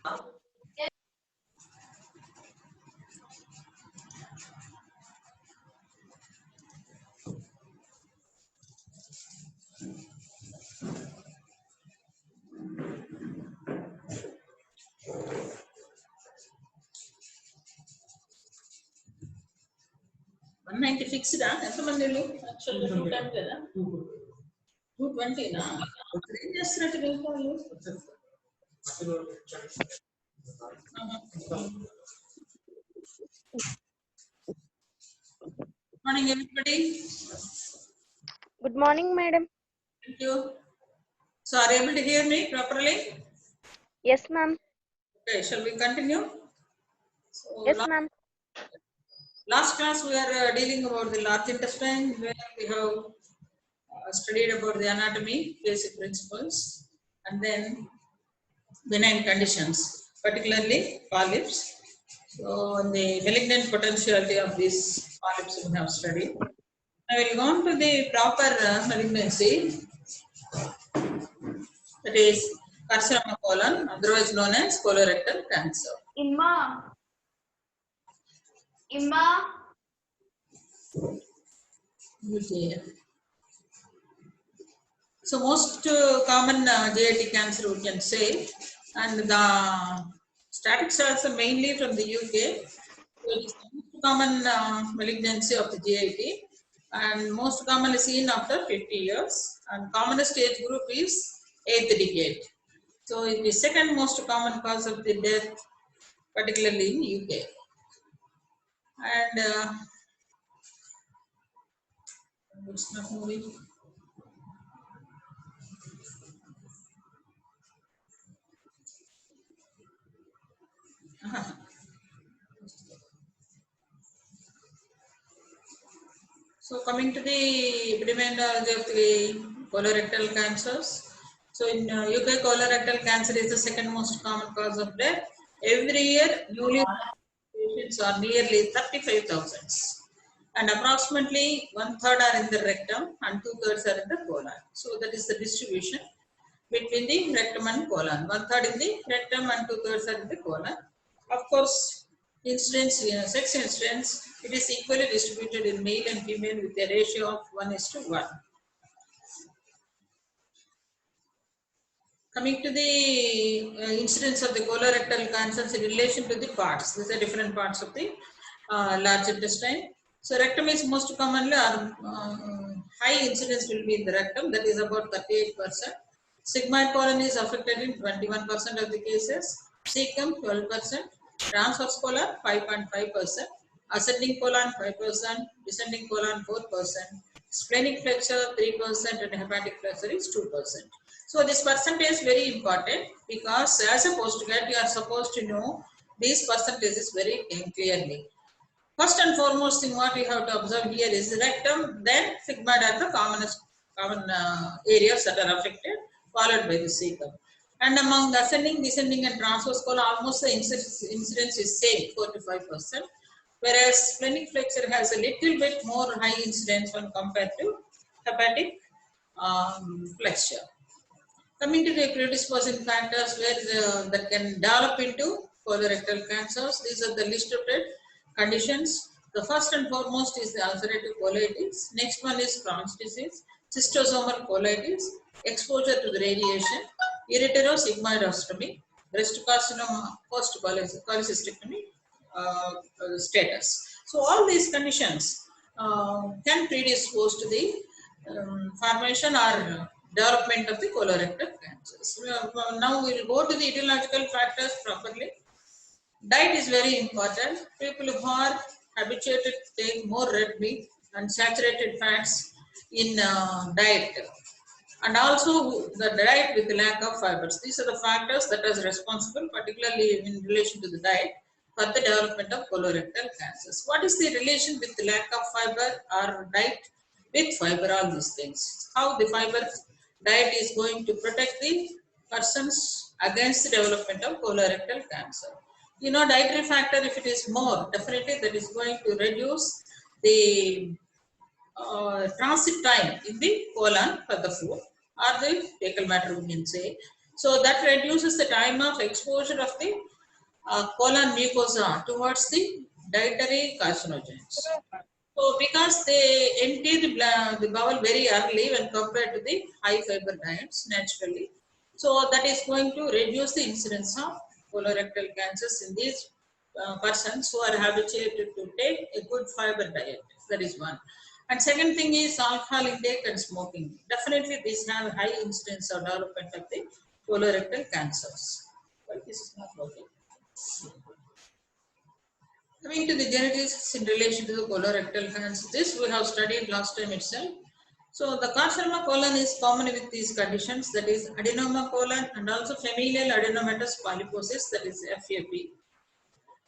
190 fixed. ఎంత మంది actually 210 కదా 220 నా ఏం చేస్తున్నట్టు వాళ్ళు morning everybody. Good morning, madam. Thank you. So are you able to hear me properly? Yes, ma'am. Okay, shall we continue? So Yes, ma'am. Last class we are dealing about the large intestine, where we have studied about the anatomy, basic principles, and then benign conditions, particularly polyps. So the malignant potentiality of these polyps we have studied. I will go on to the proper malignancy, that is carcinoma colon, otherwise known as colorectal cancer. Imma. Okay. So most common GIT cancer we can say, and the statistics are mainly from the UK. So it is the most common malignancy of the GIT, and most commonly seen after 50 years, and commonest age group is 8th decade. So it is the second most common cause of the death, particularly in UK. And it's not moving. So coming to the epidemiology of the colorectal cancers. So in UK, colorectal cancer is the second most common cause of death. Every year, newly patients are nearly 35,000, and approximately 1/3 are in the rectum and 2/3 are in the colon. So that is the distribution between the rectum and colon. 1/3 in the rectum and 2/3 are in the colon. Of course, incidence, sex incidence, it is equally distributed in male and female with a ratio of 1:1. Coming to the incidence of the colorectal cancers in relation to the parts, these are different parts of the large intestine. So rectum is most commonly, high incidence will be in the rectum, that is about 38%. Sigmoid colon is affected in 21% of the cases, cecum 12%, transverse colon 5.5%, ascending colon 5%, descending colon 4%, splenic flexure 3%, and hepatic flexure is 2%. So this percentage is very important, because as a postgrad you are supposed to know these percentages very clearly. First and foremost thing what we have to observe here is rectum, then sigmoid are the common areas that are affected, followed by the cecum. And among the ascending, descending and transverse colon, almost the incidence is same, 4 to 5%, whereas splenic flexure has a little bit more high incidence when compared to hepatic flexure. Coming to the predisposing factors that can develop into colorectal cancers, these are the listed conditions. The first and foremost is the ulcerative colitis. Next one is Crohn's disease, schistosomal colitis, exposure to the radiation, ureterosigmoidostomy, breast carcinoma, post cholecystectomy status. So all these conditions can predispose to the formation or development of the colorectal cancers. Now we will go to the etiological factors properly. Diet is very important. People who are habituated to take more red meat and saturated fats in diet, and also the diet with the lack of fibers. These are the factors that are responsible, particularly in relation to the diet, for the development of colorectal cancers. What is the relation with the lack of fiber or diet with fiber? All these things. How the fiber diet is going to protect the persons against the development of colorectal cancer. You know, dietary factor, if it is more, definitely that is going to reduce the transit time in the colon for the food or the fecal matter, we can say. So that reduces the time of exposure of the colon mucosa towards the dietary carcinogens. So because they empty the bowel very early when compared to the high fiber diets naturally. So that is going to reduce the incidence of colorectal cancers in these persons who are habituated to take a good fiber diet. That is one. And second thing is alcohol intake and smoking. Definitely these have high incidence of development of the colorectal cancers. But this is not working. Coming to the genetics in relation to the colorectal cancer, this we have studied last time itself. So the carcinoma colon is common with these conditions, that is adenoma colon and also familial adenomatous polyposis, that is FAP.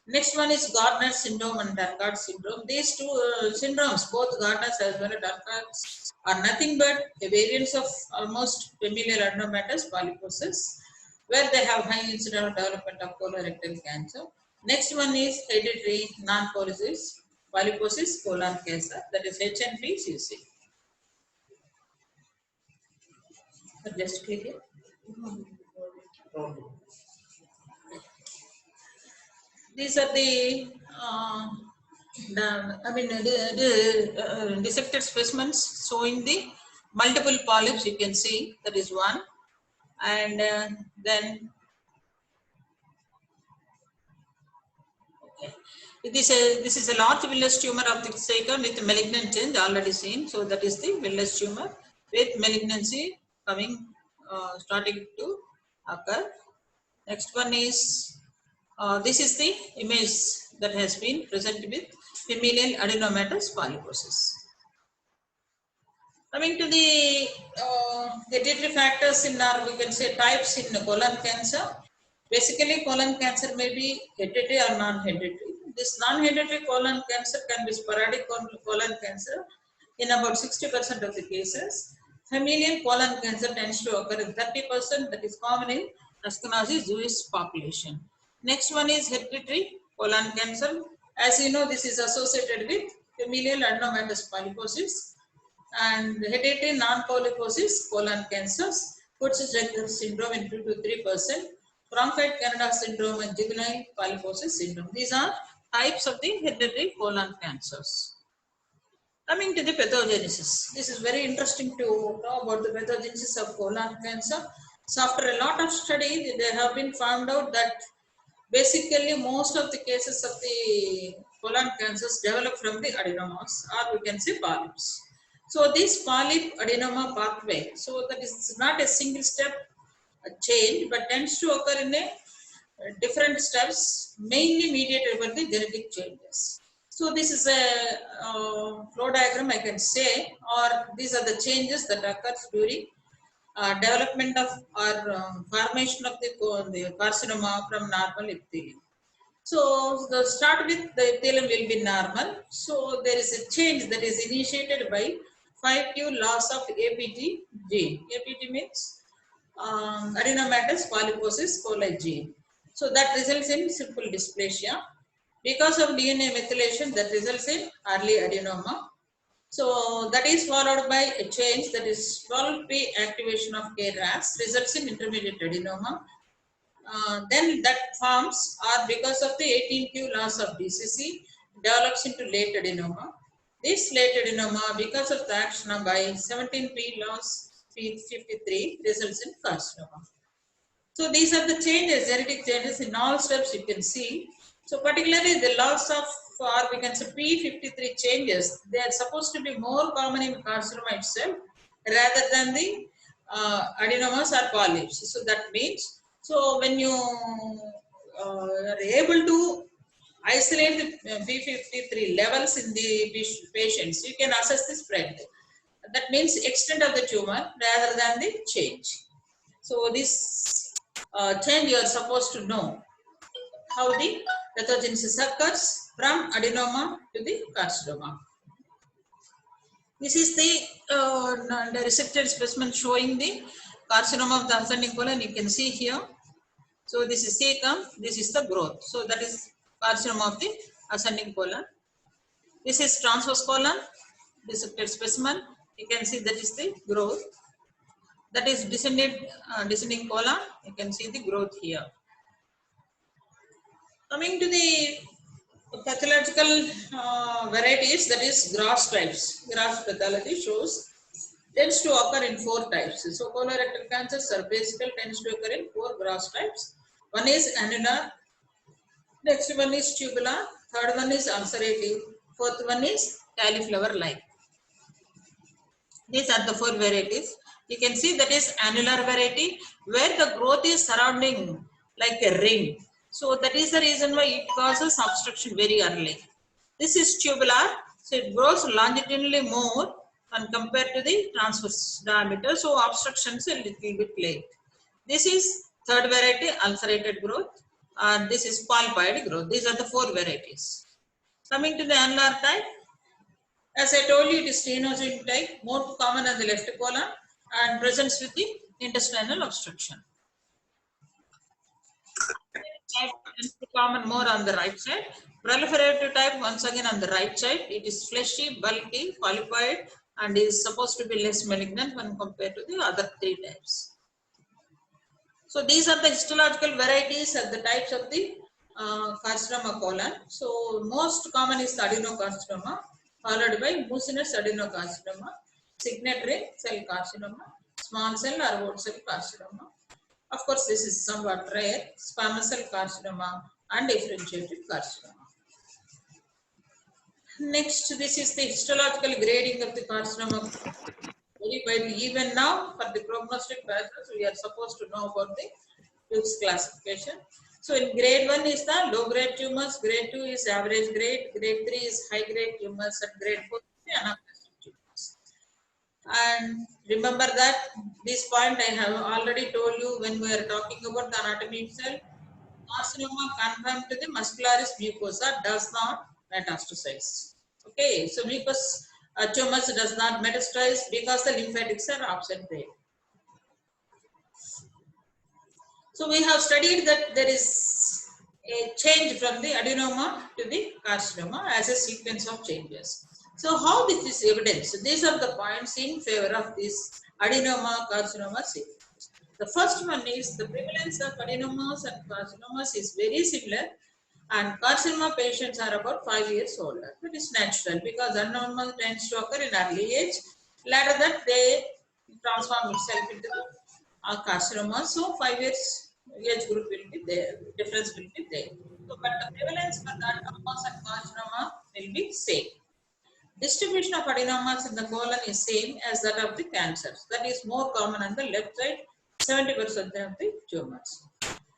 Next one is Gardner syndrome and Burkitt syndrome. These two syndromes, both Gardner's as well as Burkitt's, are nothing but variants of almost familial adenomatous polyposis, where they have high incidence of development of colorectal cancer. Next one is hereditary polyposis colon cancer, that is HNPCC. Just click it. These are the dissected specimens showing the multiple polyps. You can see that is one, and then okay. This is a large villous tumor of the sacrum with malignant change already seen. So that is the villous tumor with malignancy coming starting to occur. Next one is this is the image that has been presented with familial adenomatous polyposis. Coming to the hereditary factors in our, we can say, types in colon cancer. Basically, colon cancer may be hereditary or non-hereditary. This non-hereditary colon cancer can be sporadic colon cancer in about 60% of the cases. Familial colon cancer tends to occur in 30%, that is common in Ashkenazi Jewish population. Next one is hereditary colon cancer. As you know, this is associated with familial adenomatous polyposis and hereditary non-polyposis colon cancers, Peutz-Jeghers syndrome in 2 to 3%, Cronfeld Canada syndrome and juvenile polyposis syndrome. These are types of the hereditary colon cancers. Coming to the pathogenesis, this is very interesting to know about the pathogenesis of colon cancer. So after a lot of study, they have been found out that basically most of the cases of the colon cancers develop from the adenomas, or we can say polyps. So this polyp adenoma pathway, so that is not a single step change, but tends to occur in a different steps, mainly mediated by the genetic changes. So this is a flow diagram, I can say, or these are the changes that occurs during development of or formation of the carcinoma from normal epithelium. So the start with the epithelium will be normal. So there is a change that is initiated by 5q loss of APT gene. APT means adenomatous polyposis coli gene. So that results in simple dysplasia. Because of DNA methylation, that results in early adenoma. So that is followed by a change, that is 12p activation of KRAS, results in intermediate adenoma. Then that forms, or because of the 18q loss of DCC, develops into late adenoma. This late adenoma, because of the action of by 17p loss P53, results in carcinoma. So these are the changes, genetic changes in all steps you can see. So particularly the loss of, or we can say P53 changes, they are supposed to be more common in carcinoma itself rather than the adenomas or polyps. So that means, so when you are able to isolate the P53 levels in the patients, you can assess the spread. That means extent of the tumor rather than the change. So this change you are supposed to know how the pathogenesis occurs from adenoma to the carcinoma. This is the resected specimen showing the carcinoma of the ascending colon. You can see here. So this is cecum, this is the growth. So that is carcinoma of the ascending colon. This is transverse colon, dissected specimen. You can see that is the growth. that is descending colon. You can see the growth here. Coming to the pathological varieties, that is gross types. Gross pathology shows tends to occur in 4 types. So colorectal cancer cervical tends to occur in 4 gross types. One is annular, next one is tubular, third one is ulcerative, fourth one is cauliflower-like. These are the 4 varieties. You can see that is annular variety where the growth is surrounding like a ring. So that is the reason why it causes obstruction very early. This is tubular, so it grows longitudinally more when compared to the transverse diameter. So obstructions a little bit late. This is third variety, ulcerated growth, and this is pulpoid growth. These are the 4 varieties. Coming to the annular type, as I told you, it is stenozoic type, more common on the left colon and presents with the intestinal obstruction. Type tends to common more on the right side. Proliferative type, once again on the right side, it is fleshy, bulky, polypoid, and is supposed to be less malignant when compared to the other 3 types. So these are the histological varieties of the types of the carcinoma colon. So most common is the adenocarcinoma, followed by mucinous adenocarcinoma, signet ring cell carcinoma, small cell or whole cell carcinoma. Of course, this is somewhat rare, squamous cell carcinoma and differentiated carcinoma. Next, this is the histological grading of the carcinoma. Very widely, even now for the prognostic factors, we are supposed to know about the Duke's classification. So in grade 1 is the low grade tumors, grade 2 is average grade, grade 3 is high grade tumors, and grade 4 is the anaplastic tumors. And remember that this point I have already told you when we are talking about the anatomy itself. Carcinoma confined to the muscularis mucosa does not metastasize. Okay, so mucous tumors does not metastasize because the lymphatics are absent there. So we have studied that there is a change from the adenoma to the carcinoma as a sequence of changes. So how this is evidence? So these are the points in favor of this adenoma carcinoma sequence. The first one is the prevalence of adenomas and carcinomas is very similar, and carcinoma patients are about 5 years older. That is natural because adenoma tends to occur in early age. Later that they transform itself into the carcinoma. So 5 years age group will be there, difference will be there. So, but the prevalence for the adenomas and carcinoma will be same. Distribution of adenomas in the colon is same as that of the cancers. That is more common on the left side, 70% of the tumors.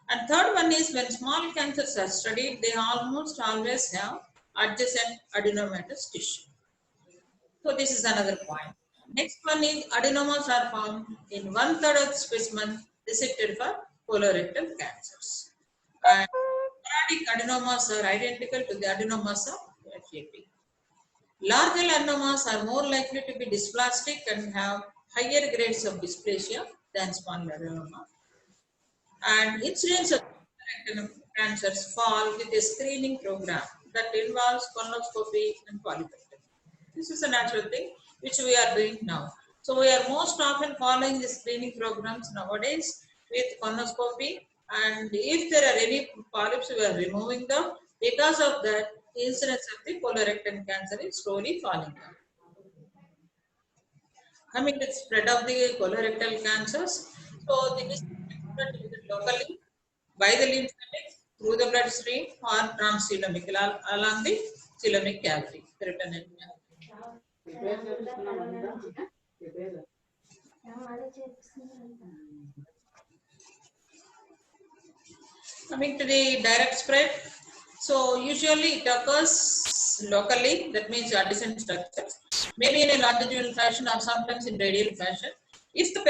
And third one is when small cancers are studied, they almost always have adjacent adenomatous tissue. So this is another point. Next one is adenomas are found in 1/3 of the specimen dissected for colorectal cancers. And sporadic adenomas are identical to the adenomas of FAP. Larger adenomas are more likely to be dysplastic and have higher grades of dysplasia than small adenoma. And incidence of colorectal cancers fall with a screening program that involves colonoscopy and polypectomy. This is a natural thing which we are doing now. So we are most often following the screening programs nowadays with colonoscopy, and if there are any polyps, we are removing them. Because of that, incidence of the colorectal cancer is slowly falling down. Coming to the spread of the colorectal cancers, so this is locally by the lymphatics, through the bloodstream, or transcoelomic along the coelomic cavity, peritoneal cavity. Coming to the direct spread, so usually it occurs locally, that means adjacent structures, maybe in a longitudinal fashion or sometimes in radial fashion. If the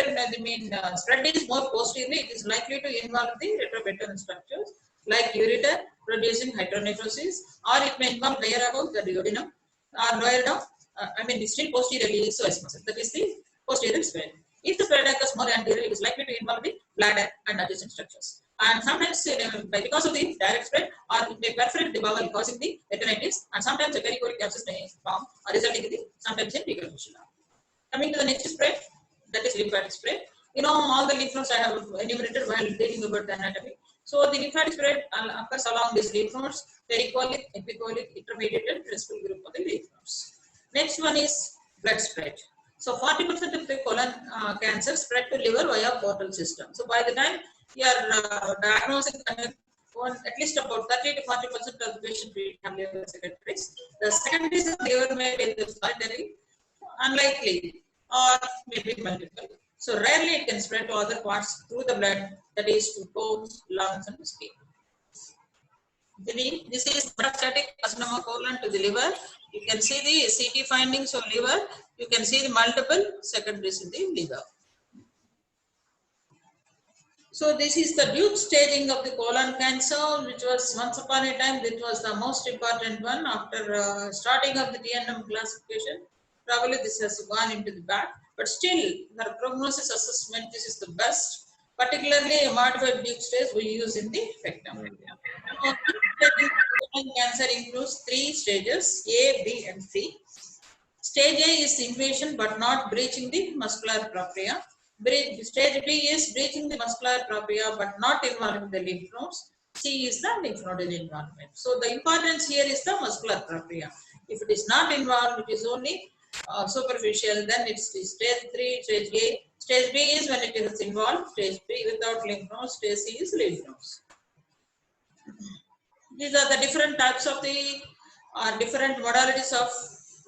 spread is more posteriorly, it is likely to involve the retroperitoneal structures like ureter producing hydronephrosis, or it may involve higher above the duodenum or lower down, still posteriorly, so that is the posterior spread. If the spread occurs more anterior, it is likely to involve the bladder and adjacent structures. And sometimes because of the direct spread, or it may perforate the bowel causing the retinitis, and sometimes a perichoric abscess may form, resulting in sometimes in fecal fistula. Coming to the next spread, that is lymphatic spread. You know, all the lymph nodes I have enumerated while reading about the anatomy. So the lymphatic spread occurs along these lymph nodes, pericolic, epicolic, intermediate, and principal group of the lymph nodes. Next one is blood spread. So 40% of the colon cancer spread to liver via portal system. So by the time you are diagnosing at least about 30 to 40% of the patient will have liver secondaries. The secondaries of liver may be solitary, unlikely, or maybe multiple. So rarely it can spread to other parts through the blood, that is to bones, lungs, and skin. This is metastatic carcinoma colon to the liver. You can see the CT findings of liver. You can see the multiple secondaries in the liver. So this is the Duke staging of the colon cancer, which was once upon a time, that was the most important one after starting of the TNM classification. Probably this has gone into the back, but still the prognosis assessment, this is the best, particularly a modified Duke stage we use in the FECTM. Colon cancer includes 3 stages, A, B, and C. Stage A is invasion but not breaching the muscular propria. Stage B is breaching the muscular propria but not involving the lymph nodes. C is the lymph nodal involvement. So the importance here is the muscular propria. If it is not involved, it is only superficial, then it's the stage 3, stage A. Stage B is when it is involved. Stage B without lymph nodes. Stage C is lymph nodes. These are the different types of the different modalities of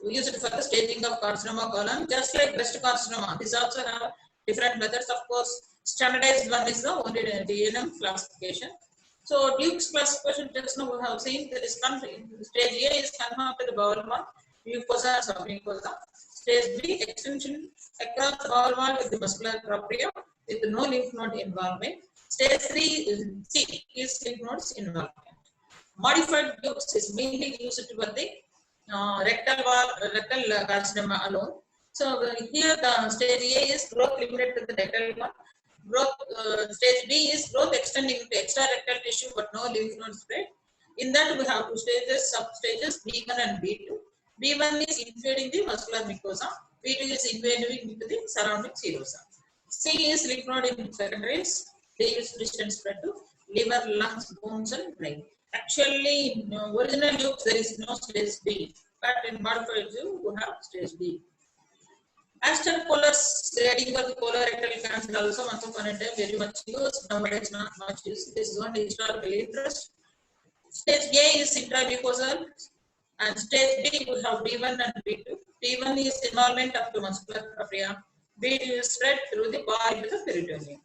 used for the staging of carcinoma colon, just like breast carcinoma. These also have different methods. Of course, standardized one is the only DNM classification. So Duke's classification, just now we have seen that is stage A is confirmed to the bowel wall, mucosa, submucosa. Stage B, extension across the bowel wall with the muscular propria with no lymph node involvement. Stage 3 C is lymph nodes involvement. Modified Dukes is mainly used for the rectal carcinoma alone. So here the stage A is growth limited to the rectal one. Stage B is growth extending to extrarectal tissue but no lymph node spread. In that we have 2 stages, substages B1 and B2. B1 is invading the muscular mucosa. B2 is invading into the surrounding serosa. C is lymph node in secondaries. D is distant spread to liver, lungs, bones, and brain. Actually, in original Dukes there is no stage B, but in modified Duke we have stage B. Aston Color's grading of the colorectal cancer also once upon a time very much used, nowadays not much used. This is only historical interest. Stage A is intramucosal, and stage B we have B1 and B2. B1 is involvement up to muscular propria. B2 is spread through the body into the peritoneum.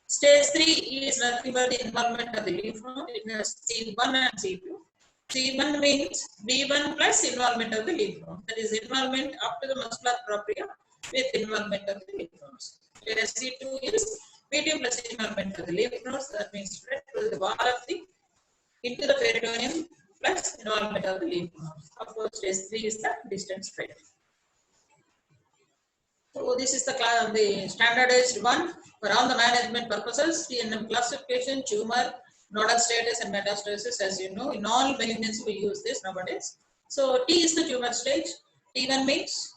Stage 3 is nothing but the involvement of the lymph node. It has C1 and C2. C1 means B1 plus involvement of the lymph node. That is involvement up to the muscular propria with involvement of the lymph nodes. Whereas C2 is B2 plus involvement of the lymph nodes. That means spread through the wall of the into the peritoneum plus involvement of the lymph nodes. Of course, stage 3 is the distant spread. So this is the standardized one for all the management purposes. TNM classification, tumor, nodal status, and metastasis. As you know, in all malignancy we use this nowadays. So T is the tumor stage. T1 means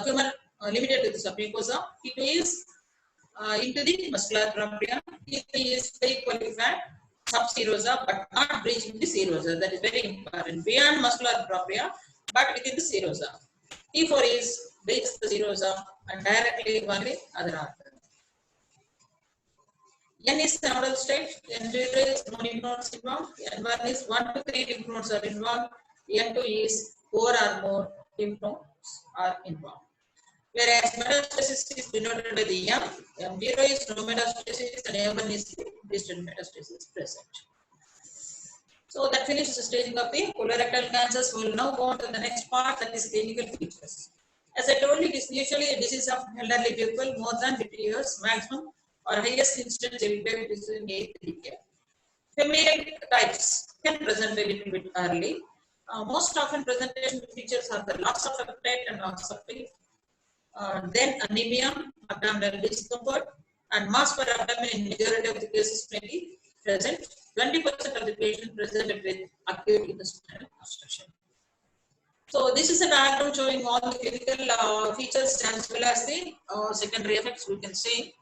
tumor limited to the submucosa. T2 is into the muscular propria. T3 is very qualified subserosa, but not breaching the serosa. That is very important. Beyond muscular propria, but within the serosa. T4 is breaches the serosa and directly involving the other organ. N is the nodal stage. N0 is no lymph nodes involved. N1 is 1 to 3 lymph nodes are involved. N2 is 4 or more lymph nodes are involved. Whereas metastasis is denoted by the M. M0 is no metastasis and M1 is the distant metastasis present. So that finishes the staging of the colorectal cancers. We will now go on to the next part, that is clinical features. As I told you, it is usually a disease of elderly people more than 50 years maximum, or highest incidence will be between 8 to 10. Familial types can present a little bit early. Most often presentation features are the loss of appetite and loss of weight. Then anemia, abdominal discomfort, and mass per abdomen in majority of the cases may be present. 20% of the patient presented with acute intestinal obstruction. So this is a diagram showing all the clinical features as well as the secondary effects we can see.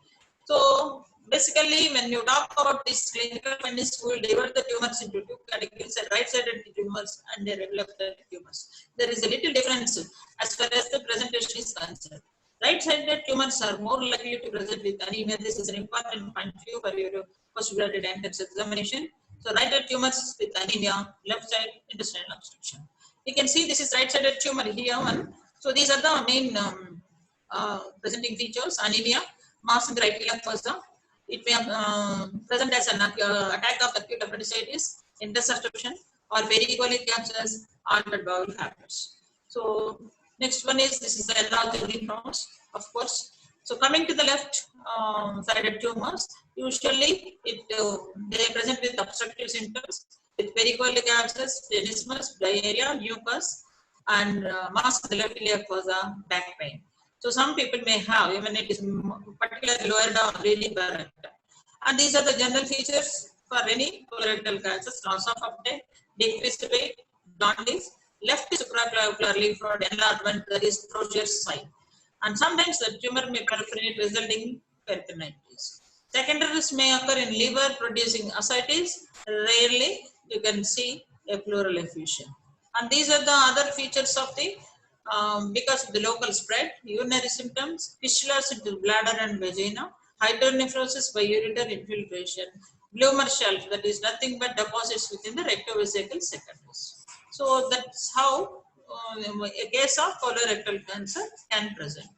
So basically, when you talk about this clinical findings, we will divide the tumors into two categories: right-sided tumors and left-sided tumors. There is a little difference as far as the presentation is concerned. Right-sided tumors are more likely to present with anemia. This is an important point for you for your postgraduate entrance examination. So right-sided tumors with anemia, left-side intestinal obstruction. You can see this is right-sided tumor here one. So these are the main presenting features: anemia, mass in the right iliac fossa. It may present as an attack of acute appendicitis, interception, or pericolic abscess, altered bowel habits. So next one is this is the enlarged urine rods, of course. So coming to the left sided tumors, usually they present with obstructive symptoms with pericolic abscess, tenesmus, diarrhea, mucus, and mass in the left iliac fossa, back pain. So some people may have, even it is particularly lower down, really bad. And these are the general features for any colorectal cancers: loss of appetite, decreased weight, jaundice, left supraclavicular lymph node enlargement, that is Trocher's sign. And sometimes the tumor may perforate, resulting in peritonitis. Secondaries may occur in liver producing ascites. Rarely you can see a pleural effusion. And these are the other features of the because of the local spread: urinary symptoms, fistulas into bladder and vagina, hydronephrosis by ureter infiltration, Blumer shelf, that is nothing but deposits within the rectovesical secondaries. So that's how a case of colorectal cancer can present.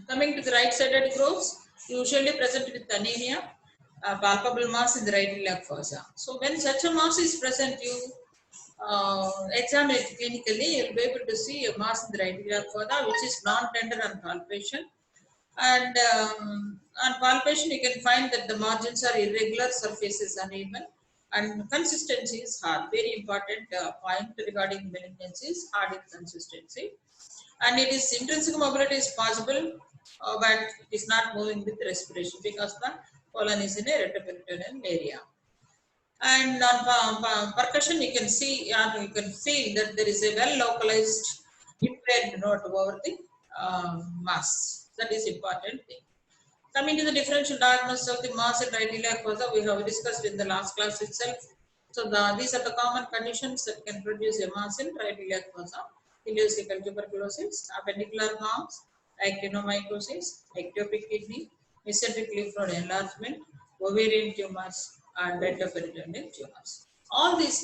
Coming to the right-sided growths, usually present with anemia, palpable mass in the right iliac fossa. So when such a mass is present, you examine it clinically, you'll be able to see a mass in the right iliac fossa, which is non-tender on palpation. And on palpation, you can find that the margins are irregular, surfaces uneven, and consistency is hard. Very important point regarding malignancy is hard in consistency. And it is intrinsic mobility is possible, but it is not moving with respiration because the colon is in a retroperitoneal area. And on percussion, you can see, you can feel that there is a well localized impaired node over the mass. That is important thing. Coming to the differential diagnosis of the mass in right iliac fossa, we have discussed in the last class itself. So these are the common conditions that can produce a mass in right iliac fossa: ileocecal tuberculosis, appendicular mass, actinomycosis, ectopic kidney, mesenteric lymph node enlargement, ovarian tumors, and retroperitoneal tumors. All these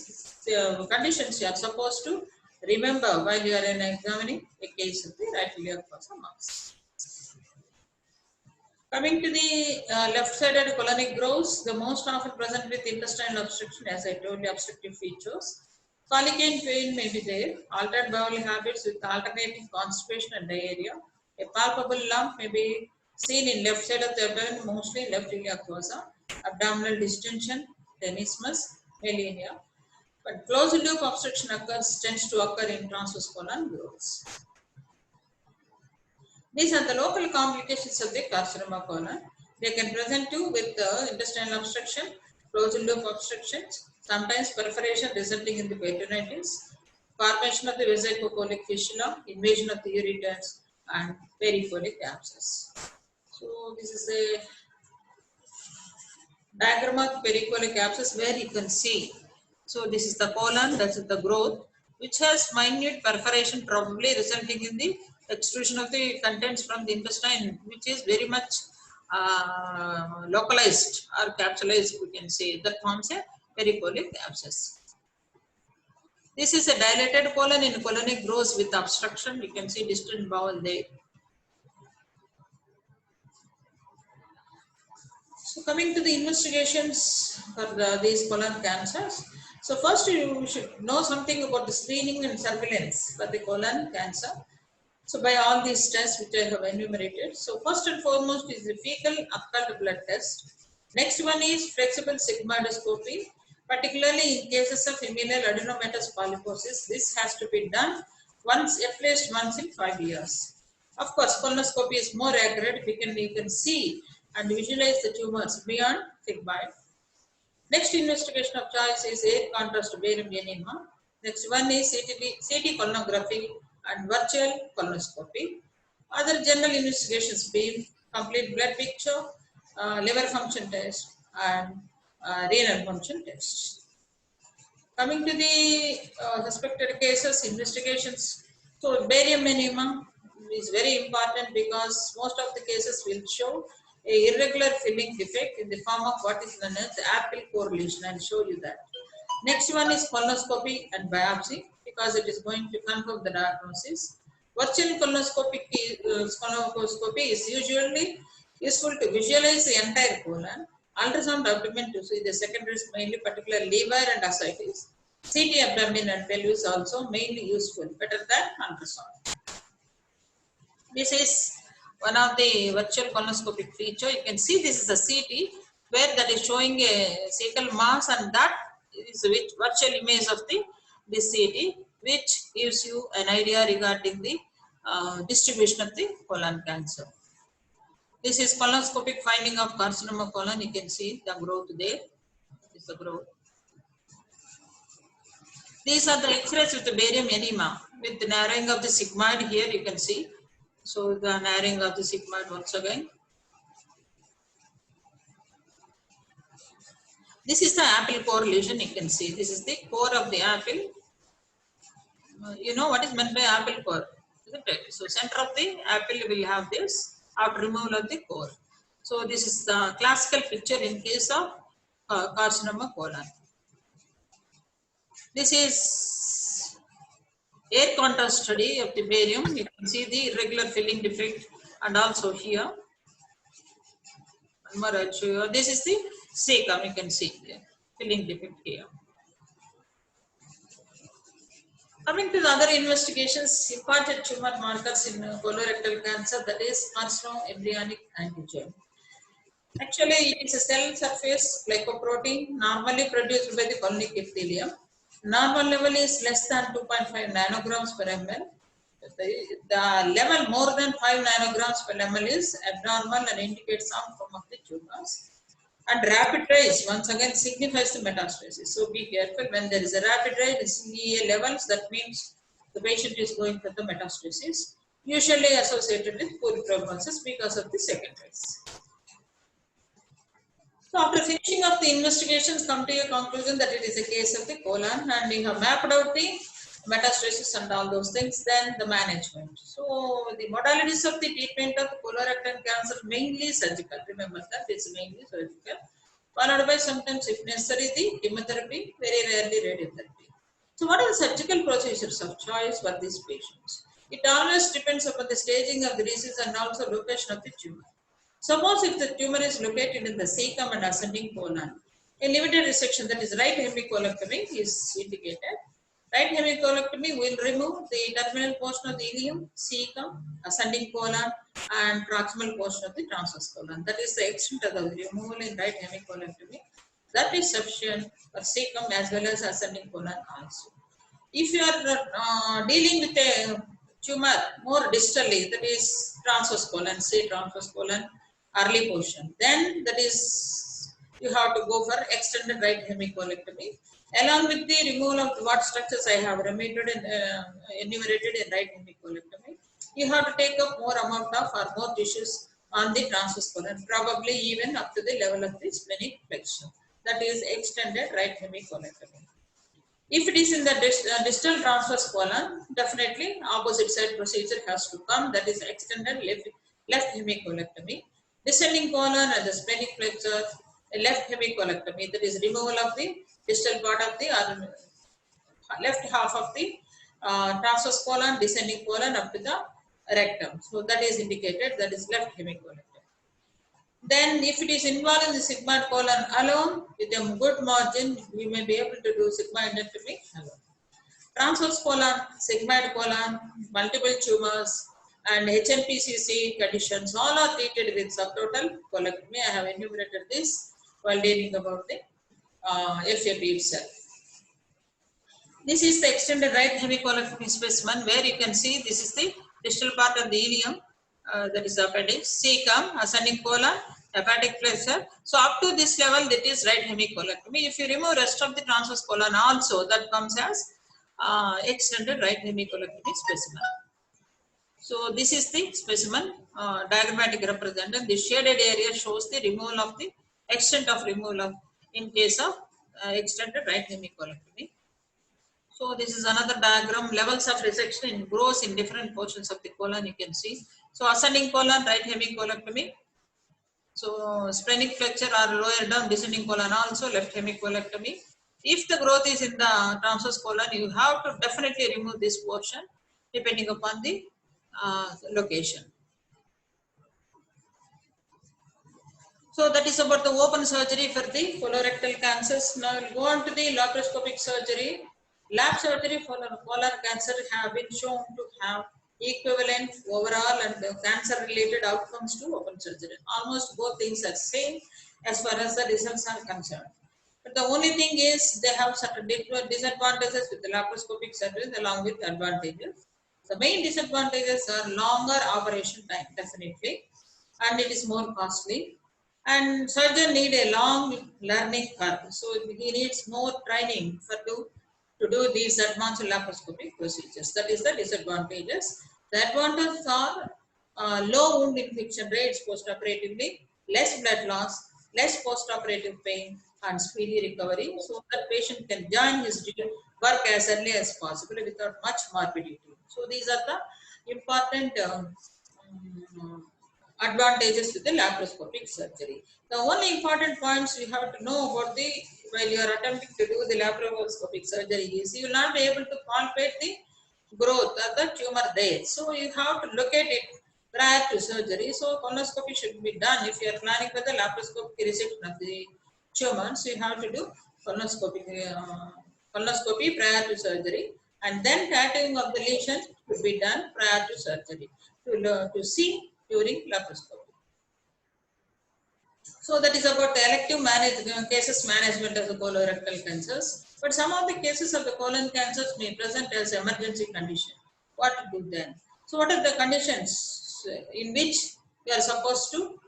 conditions you are supposed to remember while you are examining a case of the right iliac fossa mass. Coming to the left-sided colonic growths, the most often present with intestinal obstruction, as I told you, obstructive features. Colic pain may be there, altered bowel habits with alternating constipation and diarrhea. A palpable lump may be seen in left side of the abdomen, mostly left iliac fossa. Abdominal distension, tenesmus, melania. But closed loop obstruction tends to occur in transverse colon growths. These are the local complications of the carcinoma colon. They can present too with intestinal obstruction, closed loop obstructions, sometimes perforation resulting in the peritonitis, formation of the vesicocolic fistula, invasion of the ureters, and pericolic abscess. So this is a diagram of pericolic abscess where you can see. So this is the colon, that is the growth, which has minute perforation, probably resulting in the extrusion of the contents from the intestine, which is very much localized or capsulized, we can say. That forms a pericolic abscess. This is a dilated colon in colonic growths with obstruction. You can see distant bowel there. So coming to the investigations for these colon cancers. So first you should know something about the screening and surveillance for the colon cancer. So by all these tests which I have enumerated. So first and foremost is the fecal occult blood test. Next one is flexible sigmoidoscopy, particularly in cases of familial adenomatous polyposis. This has to be done at least once in 5 years. Of course, colonoscopy is more accurate. You can see and visualize the tumors beyond sigmoid. Next investigation of choice is air contrast barium enema. Next one is CT colonography and virtual colonoscopy. Other general investigations being complete blood picture, liver function test, and renal function test. Coming to the suspected cases, investigations. So barium enema is very important because most of the cases will show a irregular filling defect in the form of what is known as apple core lesion. I'll show you that. Next one is colonoscopy and biopsy because it is going to confirm the diagnosis. Virtual colonoscopy is usually useful to visualize the entire colon. Ultrasound abdomen to see the secondaries, mainly particularly liver and ascites. CT abdomen and pelvis also mainly useful, better than ultrasound. This is one of the virtual colonoscopic feature. You can see this is a CT where that is showing a cecal mass, and that is which virtual image of the CT, which gives you an idea regarding the distribution of the colon cancer. This is colonoscopic finding of carcinoma colon. You can see the growth there. This is the growth. These are the X-rays with the barium enema with the narrowing of the sigmoid here. You can see. So the narrowing of the sigmoid once again. This is the apple core lesion. You can see this is the core of the apple. You know what is meant by apple core, isn't it? So center of the apple will have this after removal of the core. So this is the classical picture in case of carcinoma colon. This is air contrast study of the barium. You can see the irregular filling defect, and also here. One more I'll show you. This is the cecum. You can see the filling defect here. Coming to the other investigations, important tumor markers in colorectal cancer, that is carcinoembryonic antigen. Actually, it is a cell surface glycoprotein normally produced by the colonic epithelium. Normal level is less than 2.5 nanograms per ml. The level more than 5 nanograms per ml is abnormal and indicates some form of the tumors. And rapid rise once again signifies the metastasis. So be careful when there is a rapid rise in CEA levels, that means the patient is going for the metastasis, usually associated with poor prognosis because of the second rise. So after finishing up the investigations, come to a conclusion that it is a case of the colon, and we have mapped out the metastasis and all those things, then the management. So the modalities of the treatment of colorectal cancer mainly surgical. Remember that it's mainly surgical, followed by sometimes if necessary the chemotherapy, very rarely radiotherapy. So what are the surgical procedures of choice for these patients? It always depends upon the staging of the disease and also location of the tumor. Suppose if the tumor is located in the cecum and ascending colon, a limited resection, that is right hemicolectomy, is indicated. Right hemicolectomy will remove the terminal portion of the ileum, cecum, ascending colon, and proximal portion of the transverse colon. That is the extent of the removal in right hemicolectomy. That is sufficient for cecum as well as ascending colon also. If you are dealing with a tumor more distally, that is transverse colon, say transverse colon, early portion, then that is you have to go for extended right hemicolectomy. Along with the removal of what structures I have enumerated in right hemicolectomy, you have to take up more amount of or more tissues on the transverse colon, probably even up to the level of the splenic flexion. That is extended right hemicolectomy. If it is in the distal transverse colon, definitely opposite side procedure has to come, that is extended left hemicolectomy. Descending colon and the splenic flexure, left hemicolectomy, that is removal of the distal part of the left half of the transverse colon, descending colon up to the rectum. So that is indicated, that is left hemicolectomy. Then if it is involved in the sigmoid colon alone, with a good margin, we may be able to do sigmoidectomy alone. Transverse colon, sigmoid colon, multiple tumors, and HMPCC conditions, all are treated with subtotal colectomy. I have enumerated this while dealing about the FAP itself. This is the extended right hemicolectomy specimen, where you can see this is the distal part of the ileum, that is the appendix, cecum, ascending colon, hepatic flexure. So up to this level, that is right hemicolectomy. If you remove rest of the transverse colon also, that comes as extended right hemicolectomy specimen. So this is the specimen diagrammatic representation. The shaded area shows the removal of the extent of removal of in case of extended right hemicolectomy. So this is another diagram. Levels of resection in grows in different portions of the colon. You can see. So ascending colon, right hemicolectomy. So splenic flexure or lower down descending colon also left hemicolectomy. If the growth is in the transverse colon, you have to definitely remove this portion depending upon the location. So that is about the open surgery for the colorectal cancers. Now we'll go on to the laparoscopic surgery. Lap surgery for colon cancer have been shown to have equivalent overall and cancer related outcomes to open surgery. Almost both things are same as far as the results are concerned. But the only thing is they have certain disadvantages with the laparoscopic surgery along with advantages. The main disadvantages are longer operation time, definitely, and it is more costly. And surgeon need a long learning curve, so he needs more training to do these advanced laparoscopic procedures. That is the disadvantages. The advantages are low wound infection rates post-operatively, less blood loss, less post-operative pain, and speedy recovery, so that patient can join his work as early as possible without much morbidity. So these are the important advantages with the laparoscopic surgery. The only important points you have to know about the while you are attempting to do the laparoscopic surgery is you will not be able to palpate the growth of the tumor there. So you have to locate it prior to surgery. So colonoscopy should be done if you are planning for the laparoscopic resection of the tumor. So you have to do colonoscopy prior to surgery, and then tattooing of the lesion should be done prior to surgery to see during laparoscopy. So that is about the elective cases management of the colorectal cancers. But some of the cases of the colon cancers may present as emergency condition. What to do then? So what are the conditions in which you are supposed to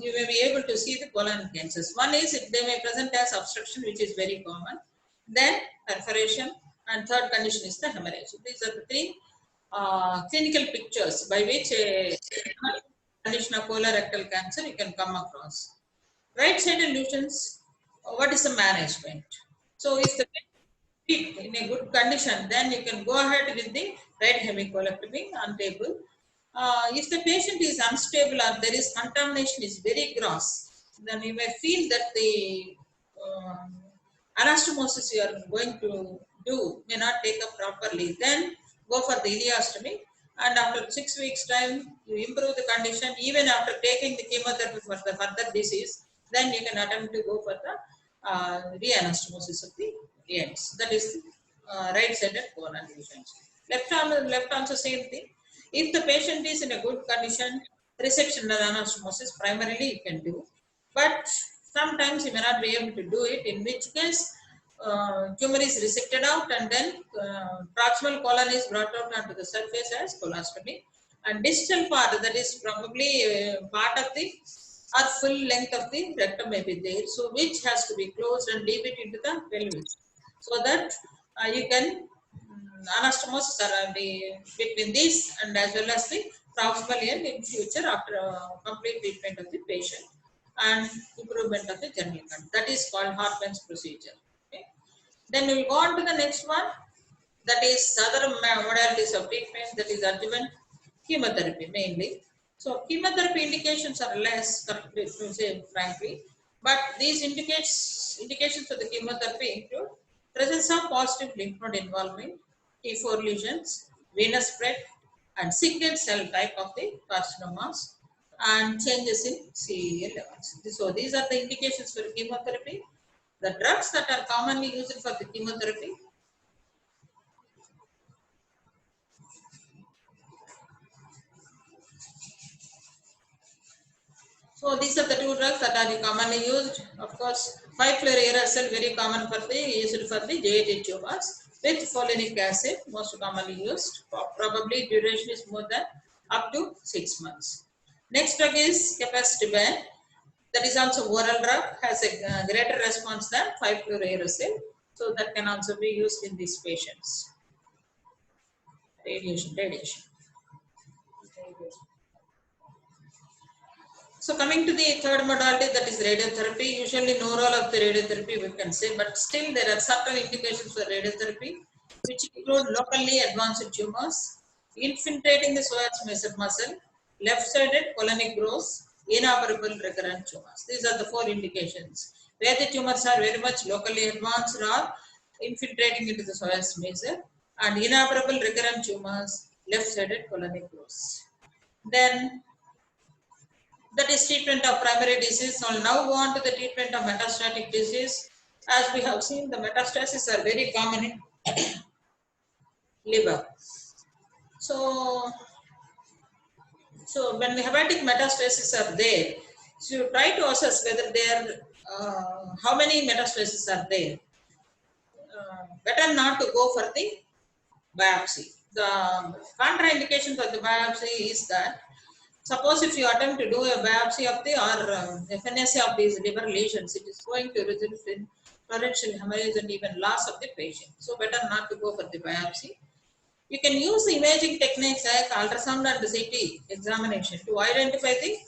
you may be able to see the colon cancers? One is they may present as obstruction, which is very common. Then perforation, and third condition is the hemorrhage. So these are the three clinical pictures by which a condition of colorectal cancer you can come across. Right sided lesions, what is the management? So if the patient is in a good condition, then you can go ahead with the right hemicolectomy on table. If the patient is unstable or there is contamination is very gross, then you may feel that the anastomosis you are going to do may not take up properly. Then go for the ileostomy, and after 6 weeks time you improve the condition. Even after taking the chemotherapy for the further disease, then you can attempt to go for the re-anastomosis of the ends. That is right-sided colon lesions. Left also same thing. If the patient is in a good condition, resection and anastomosis primarily you can do, but sometimes you may not be able to do it, in which case tumor is resected out and then proximal colon is brought out onto the surface as colostomy, and distal part, that is probably part of the or full length of the rectum may be there, so which has to be closed and leave it into the pelvis, so that you can anastomosis are between this and as well as the proximal end in future after complete treatment of the patient and improvement of the general condition. That is called Hartmann's procedure. Okay. Then we will go on to the next one. That is other modalities of treatment, that is adjuvant chemotherapy mainly. So chemotherapy indications are less, to say frankly, but these indications for the chemotherapy include presence of positive lymph node involvement, T4 lesions, venous spread, and sickle cell type of the carcinomas, and changes in CEA levels. So these are the indications for chemotherapy. The drugs that are commonly used for the chemotherapy. So these are the two drugs that are commonly used. Of course, 5-fluorouracil very common for the used for the JAT tumors with folinic acid most commonly used. Probably duration is more than up to 6 months. Next drug is capecitabine. That is also oral drug, has a greater response than 5-fluorouracil. So that can also be used in these patients. Radiation. So coming to the third modality, that is radiotherapy. Usually no role of the radiotherapy we can say, but still there are certain indications for radiotherapy, which include locally advanced tumors, infiltrating the psoas major muscle, left-sided colonic growth, inoperable recurrent tumors. These are the four indications where the tumors are very much locally advanced or infiltrating into the psoas major, and inoperable recurrent tumors, left-sided colonic growth. Then that is treatment of primary disease. I'll now go on to the treatment of metastatic disease. As we have seen, the metastases are very common in liver. So when the hepatic metastases are there, so you try to assess whether they are, how many metastases are there. Better not to go for the biopsy. The contraindication for the biopsy is that, suppose if you attempt to do a biopsy of the or FNAC of these liver lesions, it is going to result in torrential hemorrhage and even loss of the patient. So better not to go for the biopsy. You can use the imaging techniques like ultrasound and CT examination to identify the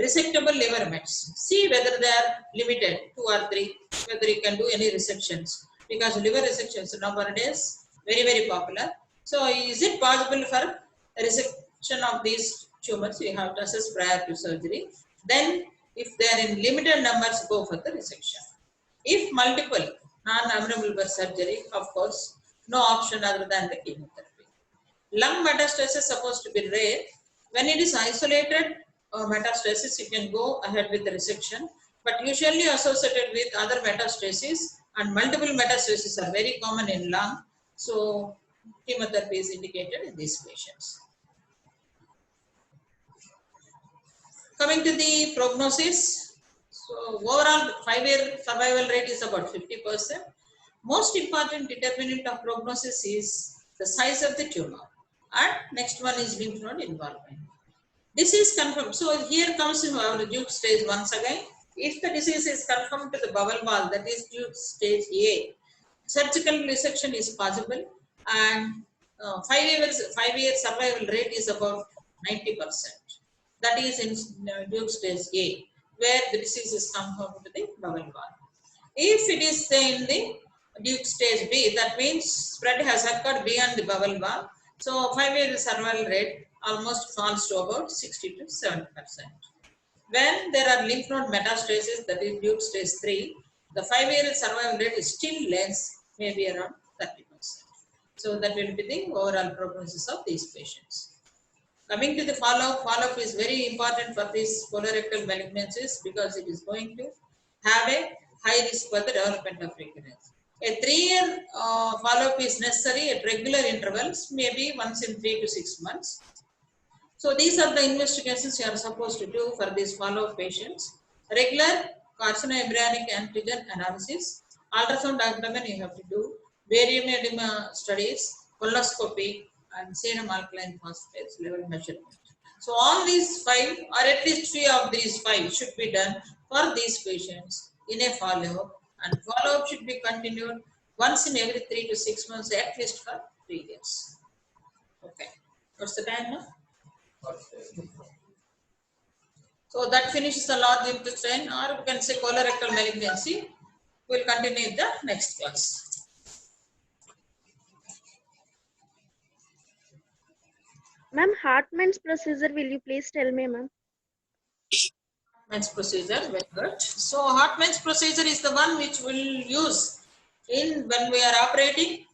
resectable liver mets. See whether they are limited, 2 or 3, whether you can do any resections, because liver resections nowadays very, very popular. So is it possible for resection of these tumors? You have to assess prior to surgery. Then if they are in limited numbers, go for the resection. If multiple non-amenable for surgery, of course, no option other than the chemotherapy. Lung metastasis is supposed to be rare. When it is isolated metastasis, you can go ahead with the resection, but usually associated with other metastases, and multiple metastases are very common in lung. So chemotherapy is indicated in these patients. Coming to the prognosis, so overall 5-year survival rate is about 50%. Most important determinant of prognosis is the size of the tumor, and next one is lymph node involvement. This is confirmed. So here comes our Duke stage once again. If the disease is confirmed to the bowel wall, that is Duke stage A, surgical resection is possible, and 5-year survival rate is about 90%. That is in Duke stage A, where the disease is confirmed to the bowel wall. If it is in the Duke stage B, that means spread has occurred beyond the bowel wall. So 5-year survival rate almost falls to about 60 to 7%. When there are lymph node metastasis, that is Duke stage 3, the 5-year survival rate is still less, maybe around 30%. So that will be the overall prognosis of these patients. Coming to the follow-up is very important for these colorectal malignancies, because it is going to have a high risk for the development of recurrence. A 3-year follow-up is necessary at regular intervals, maybe once in 3 to 6 months. So these are the investigations you are supposed to do for these follow-up patients. Regular carcinoembryonic antigen analysis, ultrasound abdomen you have to do, barium edema studies, colonoscopy, and serum alkaline phosphates level measurement. So all these 5, or at least 3 of these 5 should be done for these patients in a follow-up, and follow-up should be continued once in every 3 to 6 months, at least for 3 years. Okay, what's the time now? So that finishes the large intestine, or we can say colorectal malignancy. We'll continue in the next class. Ma'am, Hartmann's procedure, will you please tell me, ma'am? Hartmann's procedure, very good. So Hartmann's procedure is the one which we'll use in when we are operating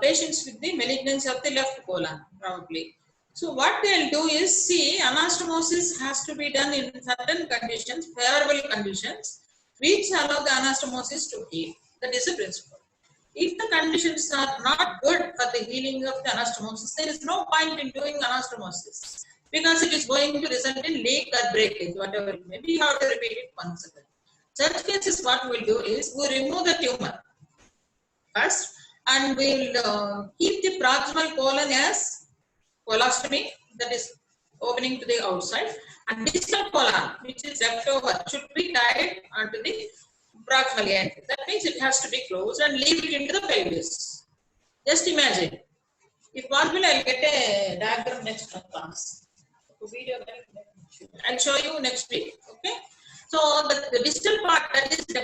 patients with the malignancy of the left colon, probably. So what they'll do is, see, anastomosis has to be done in certain conditions, favorable conditions, which allow the anastomosis to heal. That is the principle. If the conditions are not good for the healing of the anastomosis, there is no point in doing anastomosis, because it is going to result in leak or breakage, whatever it may be. You have to repeat it once again. Such cases, what we'll do is, we remove the tumor first, and we'll keep the proximal colon as colostomy, that is opening to the outside, and distal colon, which is left over, should be tied onto the proximal end. That means it has to be closed and leave it into the pelvis. Just imagine. If possible, I'll get a diagram next class. Video. I'll show you next week. Okay. So the distal part, that is the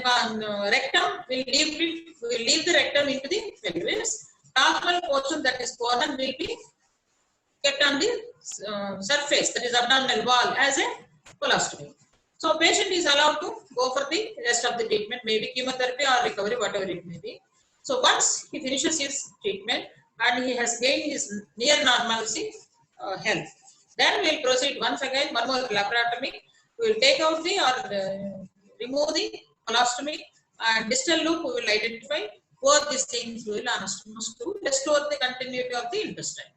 rectum, will leave the rectum into the pelvis. Abdominal portion, that is colon, will be kept on the surface, that is abdominal wall, as a colostomy. So patient is allowed to go for the rest of the treatment, maybe chemotherapy or recovery, whatever it may be. So once he finishes his treatment and he has gained his near normalcy health, then we will proceed once again, one more laparotomy. We will take out the or remove the colostomy, and distal loop we will identify. Both these things we will anastomose to restore the continuity of the intestine.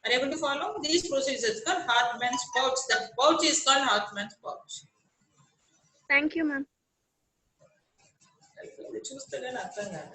Are you able to follow? These procedures called Hartmann's pouch. The pouch is called Hartmann's pouch. Thank you, ma'am. చూస్తే కానీ అర్థం కాదు.